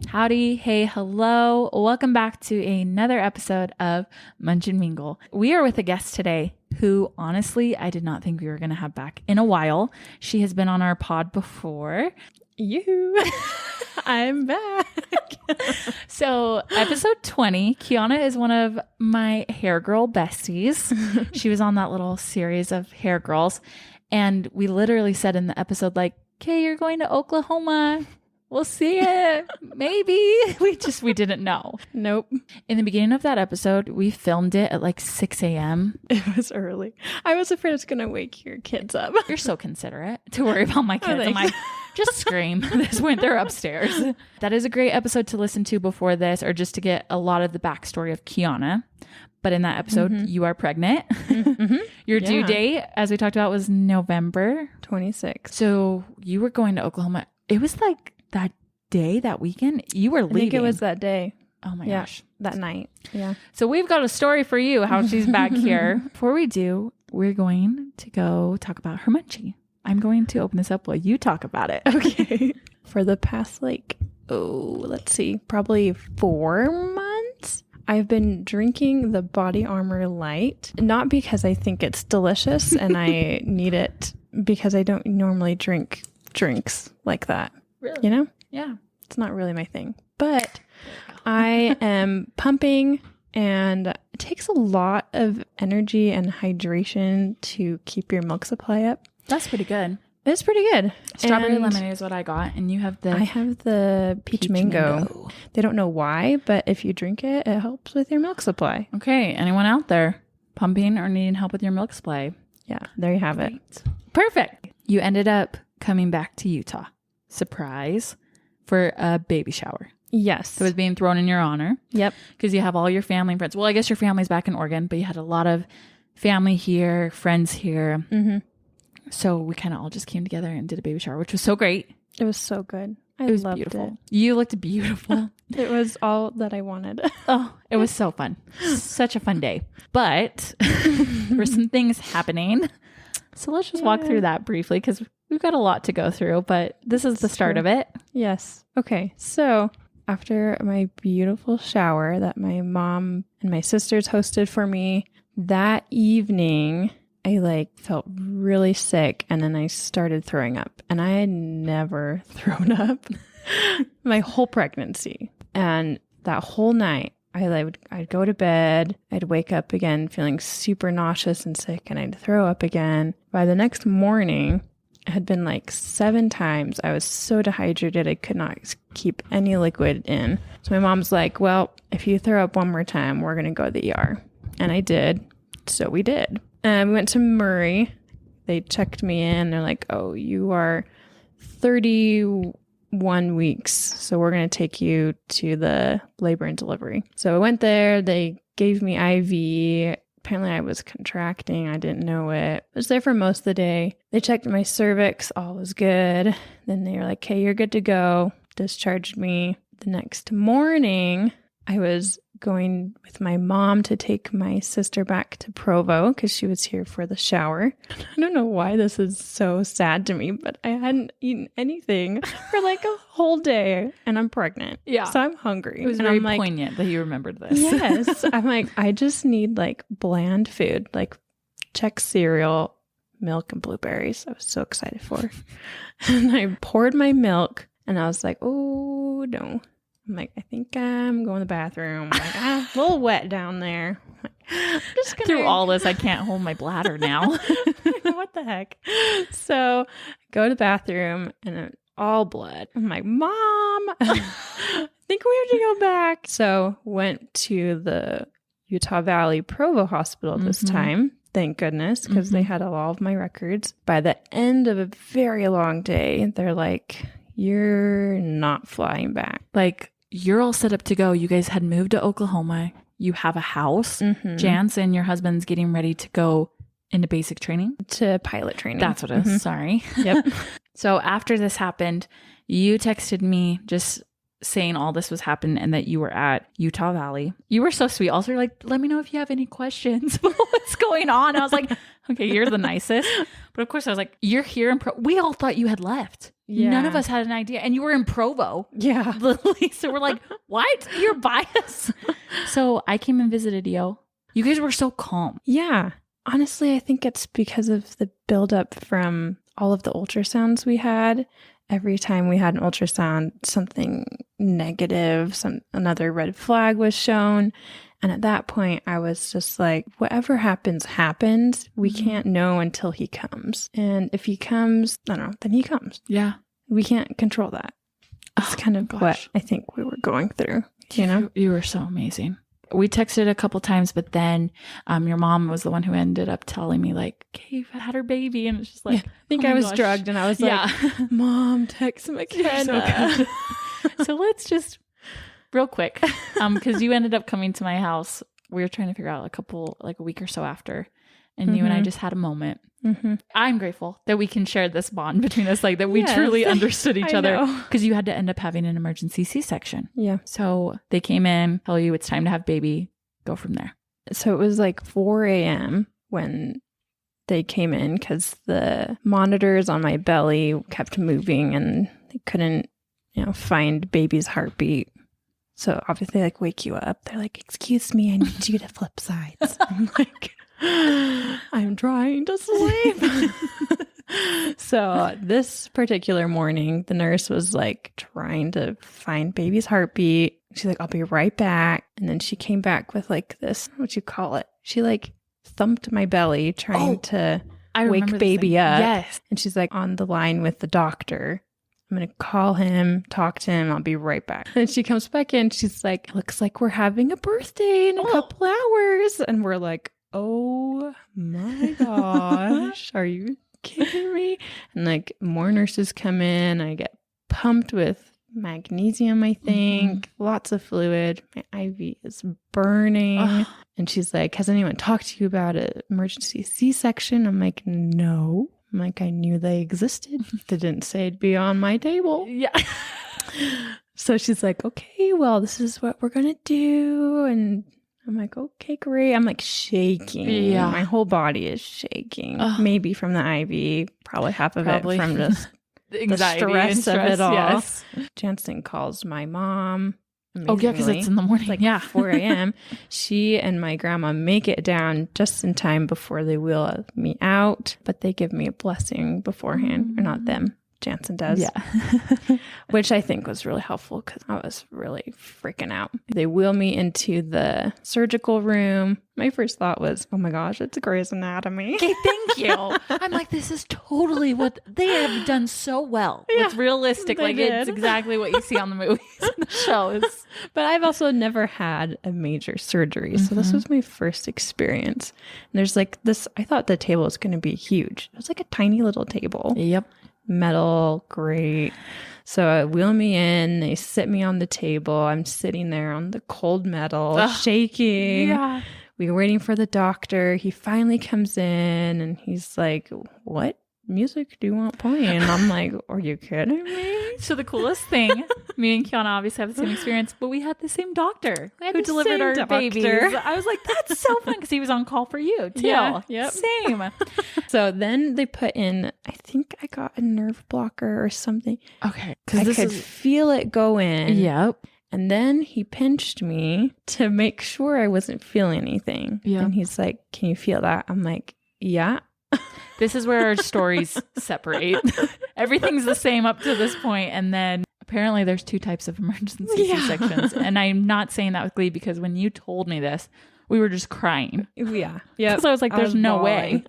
Howdy, hey, hello. Welcome back to another episode of Munch and Mingle. We are with a guest today who, honestly, I did not think we were going to have back in a while. She has been on our pod before. You, I'm back. So episode 20, Kiana is one of my hair girl besties. She was on that little series of hair girls. And we literally said in the episode, like, okay, you're going to Oklahoma. We'll see it. Maybe. We didn't know. Nope. In the beginning of that episode, we filmed it at like 6 a.m. It was early. I was afraid it was going to wake your kids up. You're so considerate to worry about my kids. I'm like, just scream. This when they're upstairs. That is a great episode to listen to before this, or just to get a lot of the backstory of Kiana. But in that episode, you are pregnant. Your due date, as we talked about, was November 26th. So you were going to Oklahoma. It was like that day, that weekend, you were leaving. I think it was that day. Oh my gosh. That night. Yeah. So we've got a story for you, how she's back here. Before we do, we're going to go talk about her munchie. I'm going to open this up while you talk about it. Okay. For the past, let's see, probably 4 months, I've been drinking the Body Armor Light, not because I think it's delicious and I need it, because I don't normally drink drinks like that. Really? You know? Yeah. It's not really my thing. But I am pumping, and it takes a lot of energy and hydration to keep your milk supply up. That's pretty good. It's pretty good. Strawberry lemonade is what I got, and you have I have the peach mango. They don't know why, but if you drink it, it helps with your milk supply. Okay. Anyone out there pumping or needing help with your milk supply? Yeah, there you have it. Perfect. You ended up coming back to Utah. Surprise. For a baby shower. Yes. It was being thrown in your honor. Yep. Because you have all your family and friends. Well, I guess your family's back in Oregon, but you had a lot of family here, friends here. Mm-hmm. So we kind of all just came together and did a baby shower, which was so great. It was so good. It was loved beautiful. it. You looked beautiful. It was all that I wanted. Oh, it was so fun. Such a fun day. But there were some things happening. So let's just walk through that briefly, because we've got a lot to go through, but this is the start of it. Yes. Okay. So after my beautiful shower that my mom and my sisters hosted for me, that evening, I felt really sick, and then I started throwing up, and I had never thrown up my whole pregnancy. And that whole night, I'd go to bed, I'd wake up again feeling super nauseous and sick, and I'd throw up again. By the next morning, it had been 7 times. I was so dehydrated, I could not keep any liquid in. So my mom's like, well, if you throw up one more time, we're going to go to the ER. And I did. So we did. And we went to Murray. They checked me in. They're like, oh, you are 31 weeks. So we're going to take you to the labor and delivery. So I went there. They gave me IV. Apparently I was contracting. I didn't know it. I was there for most of the day. They checked my cervix. All was good. Then they were like, hey, you're good to go. Discharged me. The next morning, I was going with my mom to take my sister back to Provo because she was here for the shower. I don't know why this is so sad to me, but I hadn't eaten anything for a whole day, and I'm pregnant. Yeah. So I'm hungry. It was very poignant that you remembered this. Yes. I'm like, I just need bland food, Chex cereal, milk, and blueberries. I was so excited for it. And I poured my milk, and I was like, oh, no. I'm like, I think I'm going to the bathroom. I'm like, a little wet down there. I'm just gonna... Through all this, I can't hold my bladder now. What the heck? So I go to the bathroom, and it's all blood. I'm like, Mom, I think we have to go back. So went to the Utah Valley Provo Hospital this time. Thank goodness, because they had all of my records. By the end of a very long day, they're like, you're not flying back. You're all set up to go. You guys had moved to Oklahoma. You have a house. Janson, your husband's getting ready to go into basic training. To pilot training. That's what it is. Sorry. Yep. So after this happened, you texted me just saying all this was happening and that you were at Utah Valley. You were so sweet. Also, you're like, let me know if you have any questions about what's going on. I was like, okay, you're the nicest. But of course I was like, you're here in we all thought you had left. Yeah. None of us had an idea. And you were in Provo. Yeah. Literally. So we're like, what? You're biased. So I came and visited you. You guys were so calm. Yeah. Honestly, I think it's because of the buildup from all of the ultrasounds we had. Every time we had an ultrasound, something negative, another red flag was shown. And at that point, I was just like, whatever happens, happens. We can't know until he comes. And if he comes, I don't know, then he comes. Yeah. We can't control that. That's kind of what I think we were going through, you know? You were so amazing. We texted a couple times, but then your mom was the one who ended up telling me, like, Kate had her baby. And it's just like, I think I was drugged and I was like, Mom, text McKenna. So let's just real quick, because you ended up coming to my house. We were trying to figure out a week or so after. And you and I just had a moment. Mm-hmm. I'm grateful that we can share this bond between us, like that we truly understood each other, because you had to end up having an emergency C-section. Yeah. So they came in, tell you it's time to have baby, go from there. So it was like 4 a.m. when they came in because the monitors on my belly kept moving and they couldn't, find baby's heartbeat. So obviously like wake you up. They're like, excuse me, I need you to flip sides. I'm like, I'm trying to sleep. So this particular morning, the nurse was like trying to find baby's heartbeat. She's like, I'll be right back. And then she came back with like this, what you call it? She like thumped my belly trying to wake baby up. Yes. And she's like on the line with the doctor. I'm going to call him, talk to him. I'll be right back. And she comes back in. She's like, looks like we're having a birthday in a couple hours. And we're like, oh my gosh, are you kidding me? And like more nurses come in. I get pumped with magnesium, I think, lots of fluid. My IV is burning. And she's like, has anyone talked to you about an emergency C-section? I'm like, no. I'm like, I knew they existed. They didn't say it'd be on my table. Yeah. So she's like, okay, well, this is what we're going to do. And I'm like, okay, great. I'm like shaking. Yeah. My whole body is shaking. Maybe from the IV, probably half of it from just the stress of it all. Yes. Janson calls my mom. Oh, yeah, because it's in the morning. Like 4 a.m. She and my grandma make it down just in time before they wheel me out. But they give me a blessing beforehand. Or not them. Janson does. Yeah. Which I think was really helpful because I was really freaking out. They wheel me into the surgical room. My first thought was, oh my gosh, it's Grey's Anatomy. Okay, thank you. I'm like, this is totally what they have done so well. Yeah, it's realistic. Like it's exactly what you see on the movies and the shows. But I've also never had a major surgery. So this was my first experience. And there's like this, I thought the table was going to be huge. It was like a tiny little table. Yep. Metal, great. So wheel me in, they sit me on the table. I'm sitting there on the cold metal, shaking. Yeah. We were waiting for the doctor. He finally comes in and he's like, what music do you want playing? And I'm like, are you kidding me? So the coolest thing, me and Kiana obviously have the same experience, but we had the same doctor who delivered our babies. I was like, that's so fun because he was on call for you too. Yeah, yep. Same. So then they put in, I think I got a nerve blocker or something. Okay. I could feel it go in. Yep. And then he pinched me to make sure I wasn't feeling anything. Yep. And he's like, can you feel that? I'm like, yeah. This is where our stories separate. Everything's the same up to this point, and then apparently there's 2 types of emergency C-sections. And I'm not saying that with glee because when you told me this, we were just crying. Yeah. Yeah. So I was like, there's no way.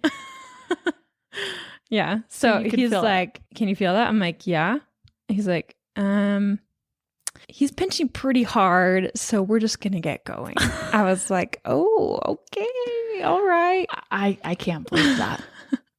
Yeah. So he's like, can you feel that? I'm like, yeah. He's like, he's pinching pretty hard, so we're just going to get going. I was like, oh, okay. All right. I can't believe that.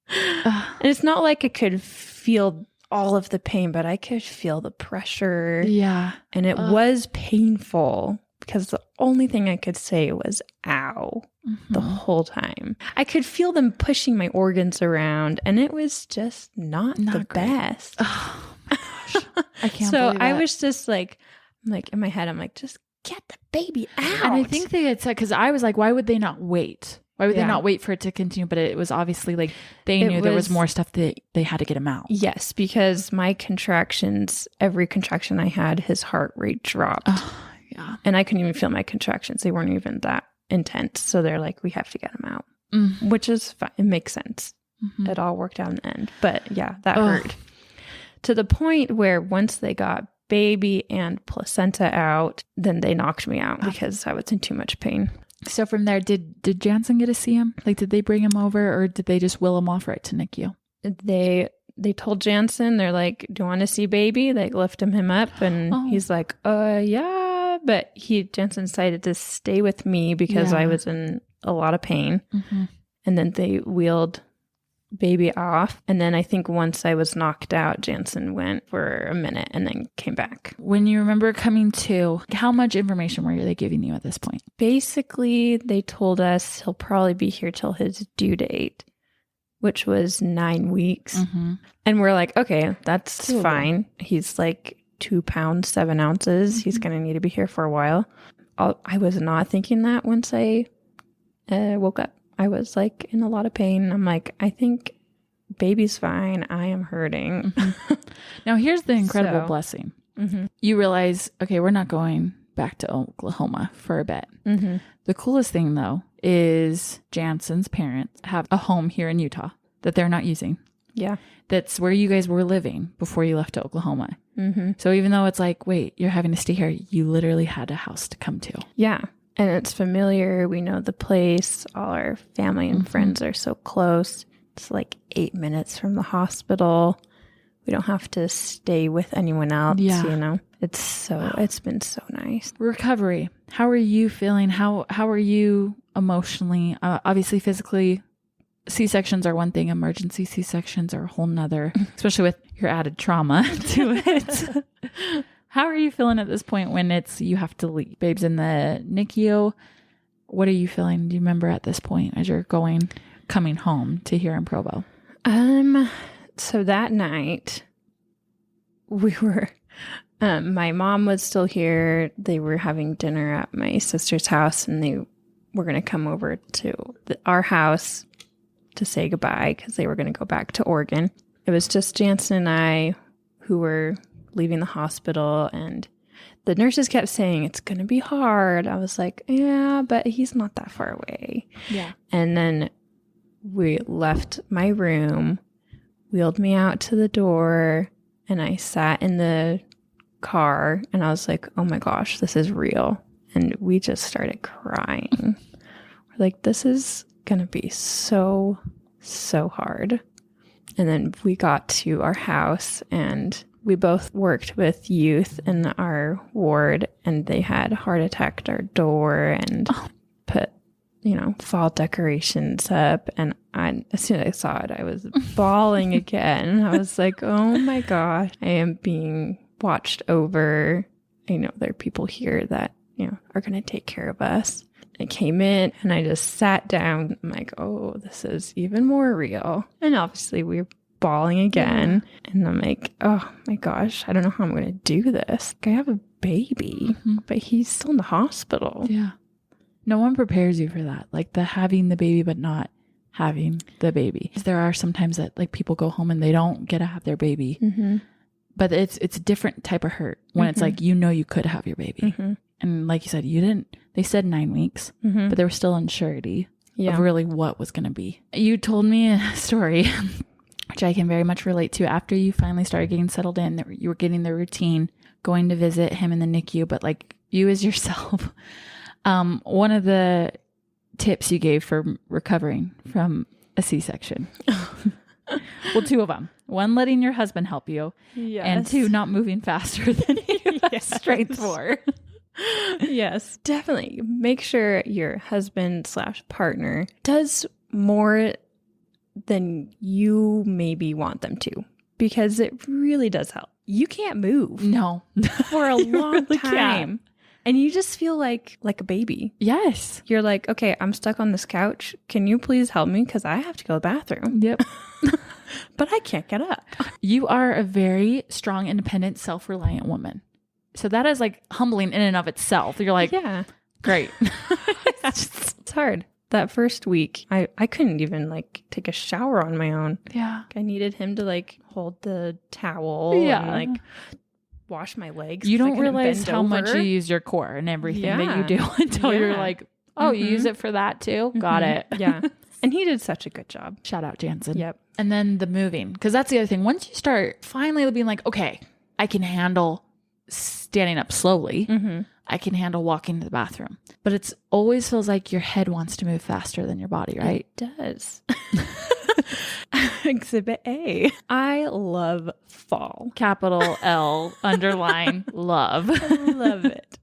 And it's not like I could feel all of the pain, but I could feel the pressure. Yeah. And it was painful because the only thing I could say was ow the whole time. I could feel them pushing my organs around and it was just not the best. Oh my gosh. I can't so believe that. I was just like, Like in my head, I'm like, just get the baby out. And I think they had said, because I was like, why would they not wait? Why would they not wait for it to continue? But it was obviously like they knew there was more stuff that they had to get him out. Yes, because my contractions, every contraction I had, his heart rate dropped. Yeah. And I couldn't even feel my contractions. They weren't even that intense. So they're like, we have to get him out, which is fine. It makes sense. Mm-hmm. It all worked out in the end. But yeah, that hurt. To the point where once they got baby and placenta out, then they knocked me out because I was in too much pain. So from there, did Janson get to see him? Like, did they bring him over, or did they just will him off right to NICU? They told Janson, they're like, do you want to see baby? They lifted him up, and he's like, yeah. But Janson decided to stay with me because I was in a lot of pain. Mm-hmm. And then they wheeled baby off. And then I think once I was knocked out, Janson went for a minute and then came back. When you remember coming to, how much information were they giving you at this point? Basically, they told us he'll probably be here till his due date, which was 9 weeks. Mm-hmm. And we're like, okay, that's fine. He's like 2 pounds, 7 ounces. Mm-hmm. He's going to need to be here for a while. I was not thinking that once I woke up. I was like in a lot of pain. I'm like, I think baby's fine. I am hurting. Mm-hmm. Now, here's the incredible blessing. Mm-hmm. You realize, okay, we're not going back to Oklahoma for a bit. Mm-hmm. The coolest thing, though, is Janson's parents have a home here in Utah that they're not using. Yeah. That's where you guys were living before you left to Oklahoma. Mm-hmm. So even though it's like, wait, you're having to stay here, you literally had a house to come to. Yeah. And it's familiar. We know the place. All our family and friends are so close. It's like 8 minutes from the hospital. We don't have to stay with anyone else, you know. It's been so nice. Recovery. How are you feeling? How are you emotionally? Obviously, physically, C-sections are one thing. Emergency C-sections are a whole nother, especially with your added trauma to it. How are you feeling at this point when you have to leave? Babe's in the NICU. What are you feeling? Do you remember at this point as you're coming home to here in Provo? So that night we were, my mom was still here. They were having dinner at my sister's house, and they were going to come over to our house to say goodbye because they were going to go back to Oregon. It was just Janson and I who were leaving the hospital, and the nurses kept saying it's going to be hard. I was like, yeah, but he's not that far away. Yeah. And then we left my room, wheeled me out to the door, and I sat in the car, and I was like, oh my gosh, this is real. And we just started crying. We're like, this is going to be so, so hard. And then we got to our house, and we both worked with youth in our ward, and they had heart attacked our door and put, fall decorations up. And as soon as I saw it, I was bawling again. I was like, oh my gosh, I am being watched over. I know there are people here that, are going to take care of us. I came in and I just sat down. I'm like, oh, this is even more real. And obviously we were bawling again. Yeah. And I'm like, oh my gosh, I don't know how I'm going to do this. I have a baby, but he's still in the hospital. Yeah. No one prepares you for that. Like the having the baby, but not having the baby. There are sometimes that like people go home and they don't get to have their baby. Mm-hmm. But it's a different type of hurt when it's like, you could have your baby. Mm-hmm. And like you said, they said 9 weeks, but there was still uncertainty of really what was going to be. You told me a story, which I can very much relate to. After you finally started getting settled in, that you were getting the routine, going to visit him in the NICU, but like you as yourself, one of the tips you gave for recovering from a C-section. Well, 2 of them. 1, letting your husband help you. Yes. And 2, not moving faster than you have strength for. Yes, definitely. Make sure your husband/partner does more than you maybe want them to, because it really does help. You can't move. No. For a long really time. Can't. And you just feel like a baby. Yes. You're like, okay, I'm stuck on this couch. Can you please help me? Because I have to go to the bathroom. Yep. But I can't get up. You are a very strong, independent, self-reliant woman. So that is like humbling in and of itself. You're like, Yeah. great. It's hard. That first week, I couldn't even like take a shower on my own. Yeah. I needed him to like hold the towel and like wash my legs. You 'cause I don't couldn't realize bend how much over. you use your core and everything that Yeah. you do until you're Yeah. like, oh, you use it for that too? Got it. Yeah. And he did such a good job. Shout out Janson. Yep. And then the moving, because that's the other thing. Once you start finally being like, okay, I can handle standing up slowly. Mm-hmm. I can handle walking to the bathroom. But it's always feels like your head wants to move faster than your body, right? It does. Exhibit A. I love fall. Capital L, underline, love. I love it.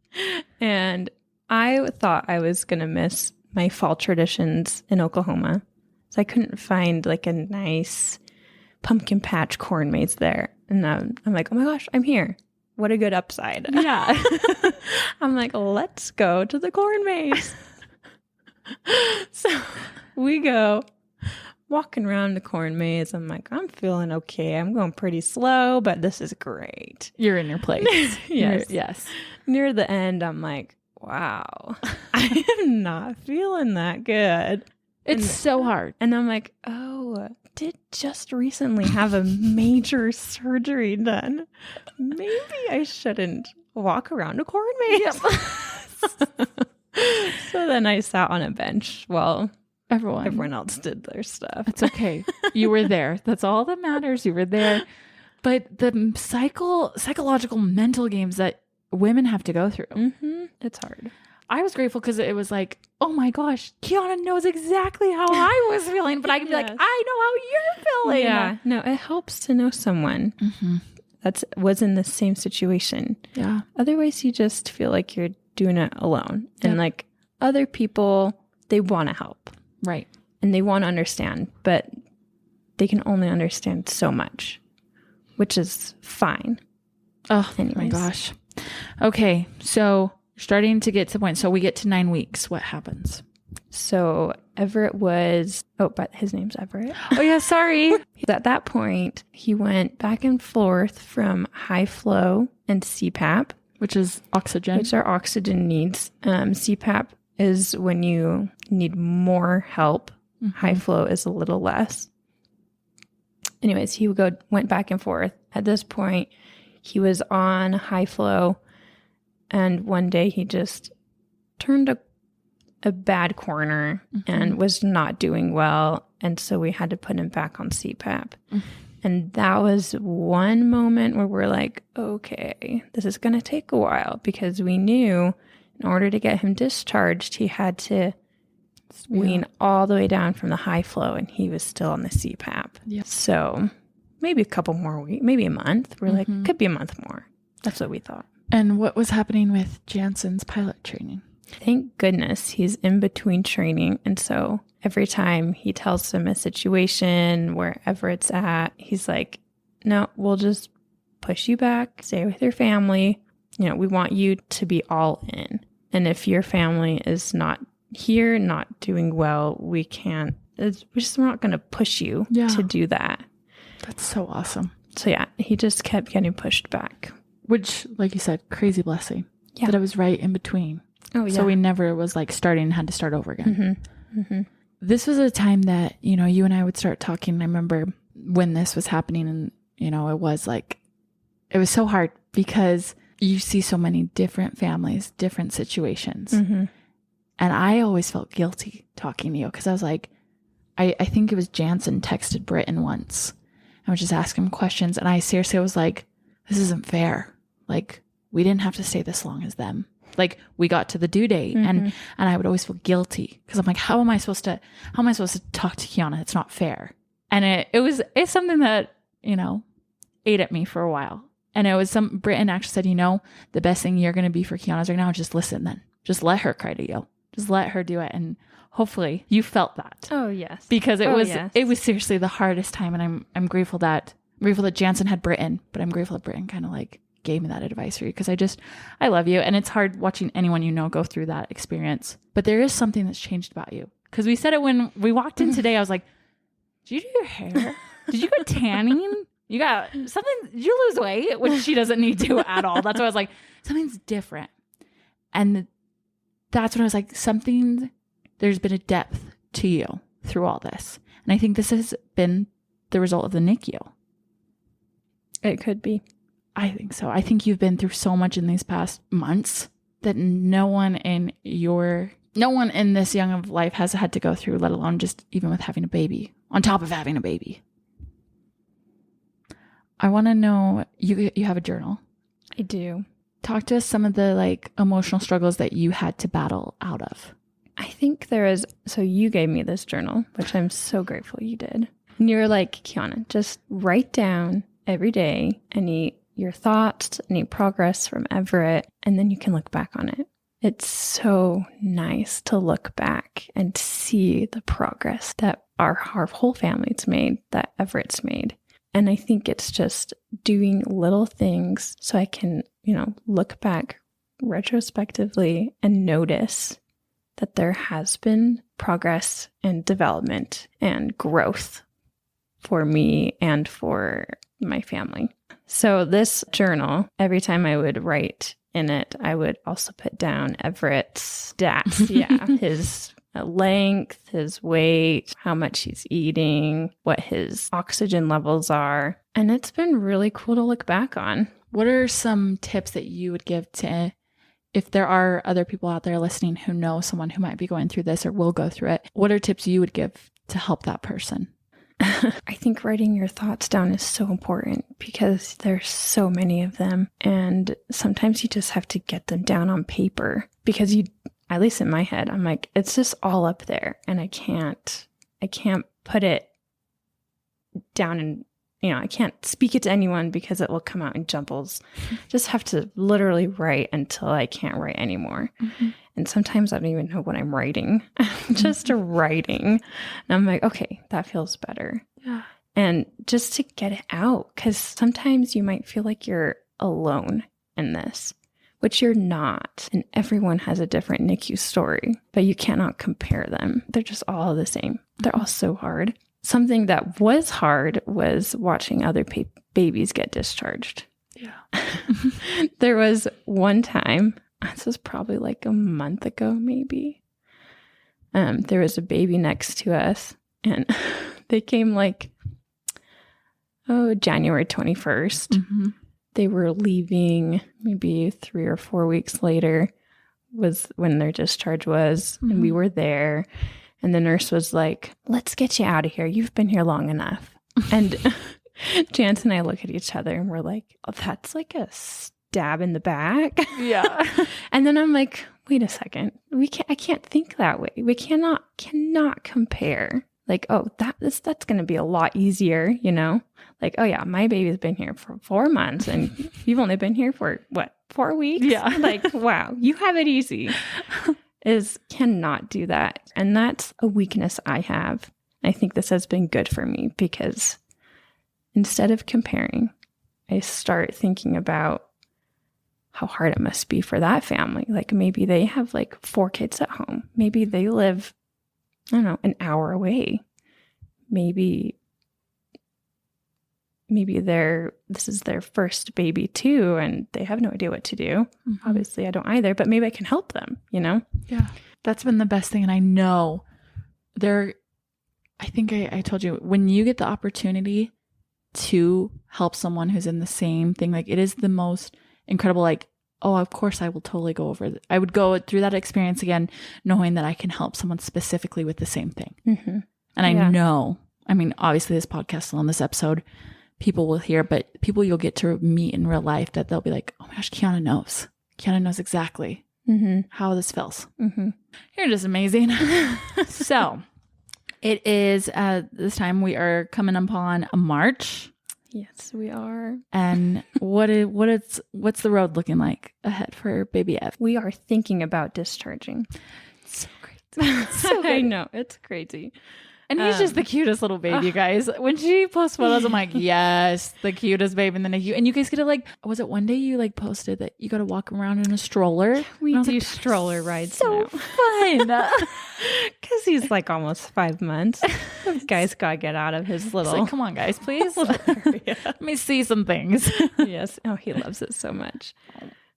And I thought I was going to miss my fall traditions in Oklahoma. So I couldn't find like a nice pumpkin patch corn maze there. And I'm like, oh my gosh, I'm here. What a good upside. Yeah. I'm like, let's go to the corn maze. So we go walking around the corn maze. I'm like, I'm feeling okay. I'm going pretty slow, but this is great. You're in your place. Yes. Yes. Near the end, I'm like, wow, I am not feeling that good. It's so hard. And I'm like, oh, did just recently have a major surgery done. Maybe I shouldn't walk around a corn maze. So then I sat on a bench while everyone else did their stuff. It's okay. You were there. That's all that matters. You were there. But the psychological mental games that women have to go through. Mm-hmm. It's hard. I was grateful because it was like, oh my gosh, Kiana knows exactly how I was feeling, but I can be like, I know how you're feeling. Yeah. No, it helps to know someone that was in the same situation. Yeah. Otherwise, you just feel like you're doing it alone. And like other people, they want to help. Right. And they want to understand, but they can only understand so much, which is fine. Oh Anyways. my gosh. Okay. So starting to get to the point. So we get to 9 weeks. What happens? So Everett was, but his name's Everett. Oh yeah. Sorry. At that point, he went back and forth from high flow and CPAP, Which is oxygen. which are oxygen needs. CPAP is when you need more help. High flow is a little less. Anyways, he went back and forth. At this point, he was on high flow, and one day he just turned a bad corner and was not doing well, and so we had to put him back on CPAP. And that was one moment where we're like, okay, this is going to take a while, because we knew in order to get him discharged, he had to wean all the way down from the high flow, and he was still on the CPAP. Yeah. So maybe a couple more weeks, maybe a month. We're like, could be a month more. That's what we thought. And what was happening with Janson's pilot training? Thank goodness he's in between training. And so every time he tells them a situation wherever it's at, he's like, no, we'll just push you back, stay with your family. You know, we want you to be all in. And if your family is not here, not doing well, we're not going to push you to do that. That's so awesome. So yeah, he just kept getting pushed back. Which, like you said, crazy blessing. Yeah. That it was right in between. Oh, yeah. So we never was like starting and had to start over again. This was a time that, you know, you and I would start talking. I remember when this was happening, and, you know, it was so hard because you see so many different families, different situations. And I always felt guilty talking to you because I was like, I think it was Janson texted Britton once. I was just asking him questions, and I seriously was like, this isn't fair. Like, we didn't have to stay this long as them. Like, we got to the due date, and I would always feel guilty because I'm like, how am I supposed to talk to Kiana? It's not fair. And it's something that, you know, ate at me for a while. And it was Britton actually said, you know, the best thing you're going to be for Kiana's right now is just listen then. Just let her cry to you. Just let her do it. And hopefully you felt that. Oh, yes. Because it was seriously the hardest time. And I'm grateful that Janson had Britton, but I'm grateful that Britton kind of like gave me that advice for you because I love you. And it's hard watching anyone you know go through that experience. But there is something that's changed about you. Because we said it when we walked in today. I was like, did you do your hair? Did you go tanning? You got something, did you lose weight? Which she doesn't need to at all. That's why I was like, something's different. And that's when I was like, there's been a depth to you through all this. And I think this has been the result of the NICU. It could be. I think so. I think you've been through so much in these past months that no one in this young of life has had to go through, let alone just even with having a baby, on top of having a baby. I want to know, you have a journal. I do. Talk to us some of the like emotional struggles that you had to battle out of. I think so you gave me this journal, which I'm so grateful you did. And you were like, Kiana, just write down every day your thoughts, any progress from Everett, and then you can look back on it. It's so nice to look back and see the progress that our whole family's made, that Everett's made. And I think it's just doing little things so I can, look back retrospectively and notice that there has been progress and development and growth for me and for my family. So this journal, every time I would write in it, I would also put down Everett's stats. Yeah. His length, his weight, how much he's eating, what his oxygen levels are. And it's been really cool to look back on. What are some tips that you would give to, if there are other people out there listening who know someone who might be going through this or will go through it, what are tips you would give to help that person? I think writing your thoughts down is so important because there's so many of them. And sometimes you just have to get them down on paper because at least in my head, I'm like, it's just all up there and I can't put it down and, I can't speak it to anyone because it will come out in jumbles. Just have to literally write until I can't write anymore. Mm-hmm. And sometimes I don't even know what I'm writing. I'm just writing. And I'm like, okay, that feels better. Yeah. And just to get it out, because sometimes you might feel like you're alone in this, which you're not. And everyone has a different NICU story, but you cannot compare them. They're just all the same. They're all so hard. Something that was hard was watching other babies get discharged. Yeah. There was one time, this was probably like a month ago, maybe. There was a baby next to us, and they came January 21st. Mm-hmm. They were leaving maybe 3 or 4 weeks later was when their discharge was, mm-hmm. and we were there. And the nurse was like, let's get you out of here. You've been here long enough. And Janson and I look at each other and we're like, oh, that's like a stab in the back. Yeah. And then I'm like, wait a second. I can't think that way. We cannot compare. Like, oh, that's going to be a lot easier, Like, oh yeah, my baby's been here for 4 months and you've only been here for 4 weeks? Yeah. Like, wow, you have it easy. Cannot do that. And that's a weakness I have. I think this has been good for me because instead of comparing, I start thinking about how hard it must be for that family. Like maybe they have 4 kids at home. Maybe they live, I don't know, an hour away. Maybe this is their first baby too, and they have no idea what to do. Mm-hmm. Obviously, I don't either, but maybe I can help them, Yeah. That's been the best thing. And I know I think I told you, when you get the opportunity to help someone who's in the same thing, it is the most incredible, oh, of course I will totally go over it. I would go through that experience again, knowing that I can help someone specifically with the same thing. Mm-hmm. And I know, obviously this podcast alone, this episode, people will hear, but people you'll get to meet in real life that they'll be like, oh my gosh, Kiana knows. Kiana knows exactly how this feels. Mm-hmm. You're just amazing. So it is, this time we are coming upon March. Yes, we are. And what's the road looking like ahead for baby Ev? We are thinking about discharging. It's so great. So I know, it's crazy. And he's just the cutest little baby, guys. When she posts photos, I'm like, yes, the cutest babe in the NICU. And you guys get to was it one day you posted that you got to walk around in a stroller? We do stroller rides so now. Fun. Because he's almost 5 months. This guy's got to get out of his little... come on, guys, please. Let me see some things. Yes. Oh, he loves it so much.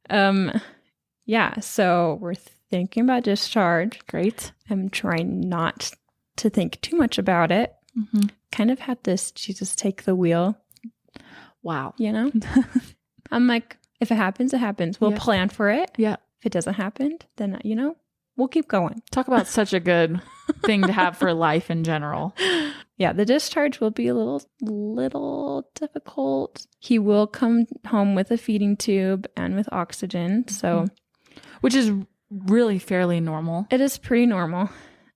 Yeah, so we're thinking about discharge. Great. I'm trying not to think too much about it. Mm-hmm. Kind of had this Jesus take the wheel, Wow. you know? I'm like, if it happens, it happens. We'll Yeah. plan for it. Yeah. If it doesn't happen, then, we'll keep going. Talk about such a good thing to have for life in general. Yeah, the discharge will be a little difficult. He will come home with a feeding tube and with oxygen. So, which is really fairly normal. it is pretty normal,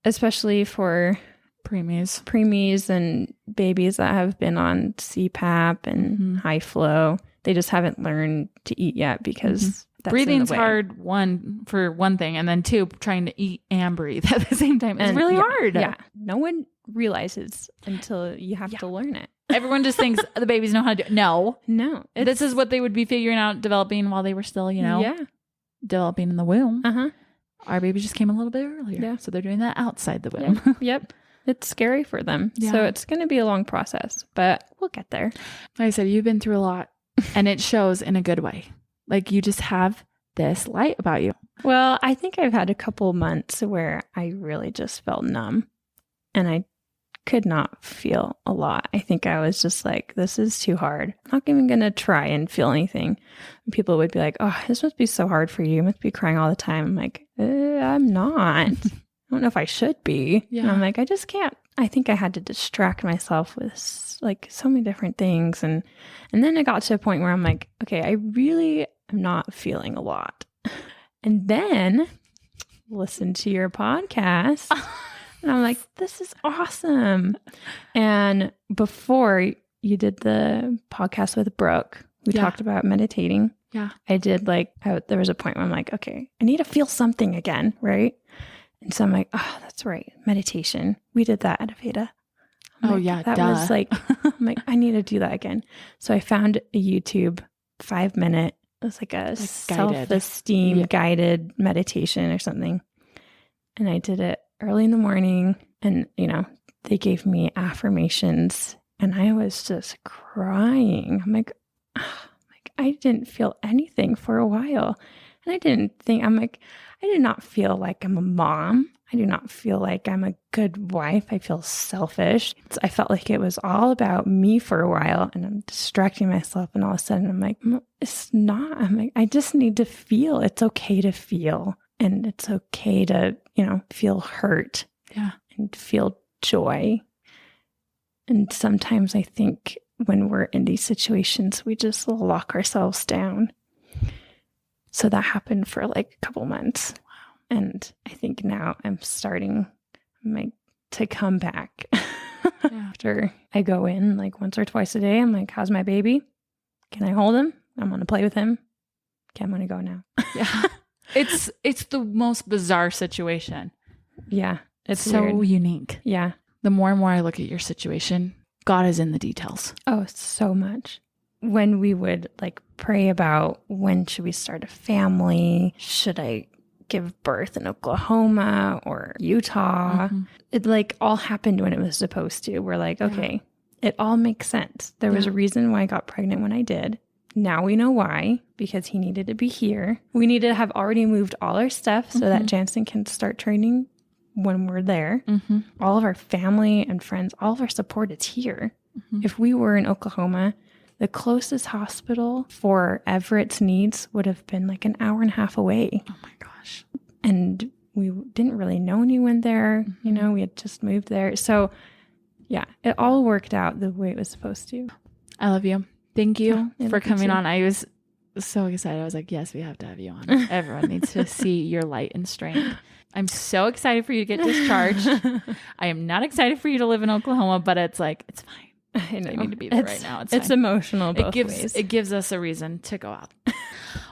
especially for preemies and babies that have been on CPAP and high flow. They just haven't learned to eat yet because that's breathing's in the way. hard, for one thing, and then two, trying to eat and breathe at the same time is really hard. Yeah, no one realizes until you have to learn it. Everyone just thinks the babies know how to do it. No, This is what they would be figuring out, developing while they were still, developing in the womb. Our baby just came a little bit earlier, so they're doing that outside the womb. Yep. It's scary for them. Yeah. So it's going to be a long process, but we'll get there. Like I said, you've been through a lot, and it shows in a good way. Like, you just have this light about you. Well, I think I've had a couple months where I really just felt numb and I could not feel a lot. I think I was just like, this is too hard. I'm not even going to try and feel anything. And people would be like, oh, this must be so hard for you. You must be crying all the time. I'm like, I'm not. I don't know if I should be. Yeah. And I'm like, I just can't. I think I had to distract myself with like so many different things. And then I got to a point where I'm like, okay, I really am not feeling a lot. And then listen to your podcast. And I'm like, this is awesome. And before you did the podcast with Brooke, we talked about meditating. Yeah. I did there was a point where I'm like, okay, I need to feel something again, right? And so I'm like, oh, that's right. Meditation. We did that at Aveda. That was I'm like, I need to do that again. So I found a YouTube 5-minute, it was like a self-esteem guided meditation or something. And I did it early in the morning and, they gave me affirmations and I was just crying. I'm like, I didn't feel anything for a while. And I did not feel like I'm a mom. I do not feel like I'm a good wife. I feel selfish. I felt like it was all about me for a while and I'm distracting myself. And all of a sudden I'm like, it's not. I'm like, I just need to feel. It's okay to feel. And it's okay to, feel hurt and feel joy. And sometimes I think when we're in these situations, we just lock ourselves down. So that happened for a couple months. Wow. And I think now I'm starting to come back. After I go in once or twice a day, I'm like, how's my baby? Can I hold him? I want to play with him. Okay, I'm going to go now. Yeah. It's the most bizarre situation. Yeah. It's so weird. unique. Yeah. The more and more I look at your situation, God is in the details. Oh, so much. When we would pray about when should we start a family, should I give birth in Oklahoma or Utah? It all happened when it was supposed to. We're like, okay, it all makes sense. There was a reason why I got pregnant when I did. Now we know why, because he needed to be here. We need to have already moved all our stuff so that Janson can start training when we're there. All of our family and friends, all of our support is here. If we were in Oklahoma, the closest hospital for Everett's needs would have been an hour and a half away. Oh my gosh. And we didn't really know anyone there. We had just moved there. So yeah, it all worked out the way it was supposed to. I love you. Thank you for coming on. I was so excited. I was like, yes, we have to have you on. Everyone needs to see your light and strength. I'm so excited for you to get discharged. I am not excited for you to live in Oklahoma, but it's it's fine. I know. I need to be there right now. It's emotional both ways. It gives us a reason to go out.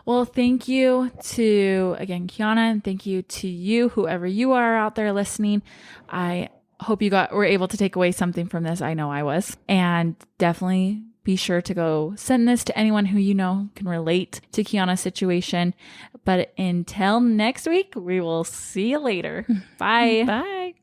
Well, thank you to, again, Kiana, and thank you to you, whoever you are out there listening. I hope you were able to take away something from this. I know I was. And definitely be sure to go send this to anyone who can relate to Kiana's situation. But until next week, we will see you later. Bye. Bye.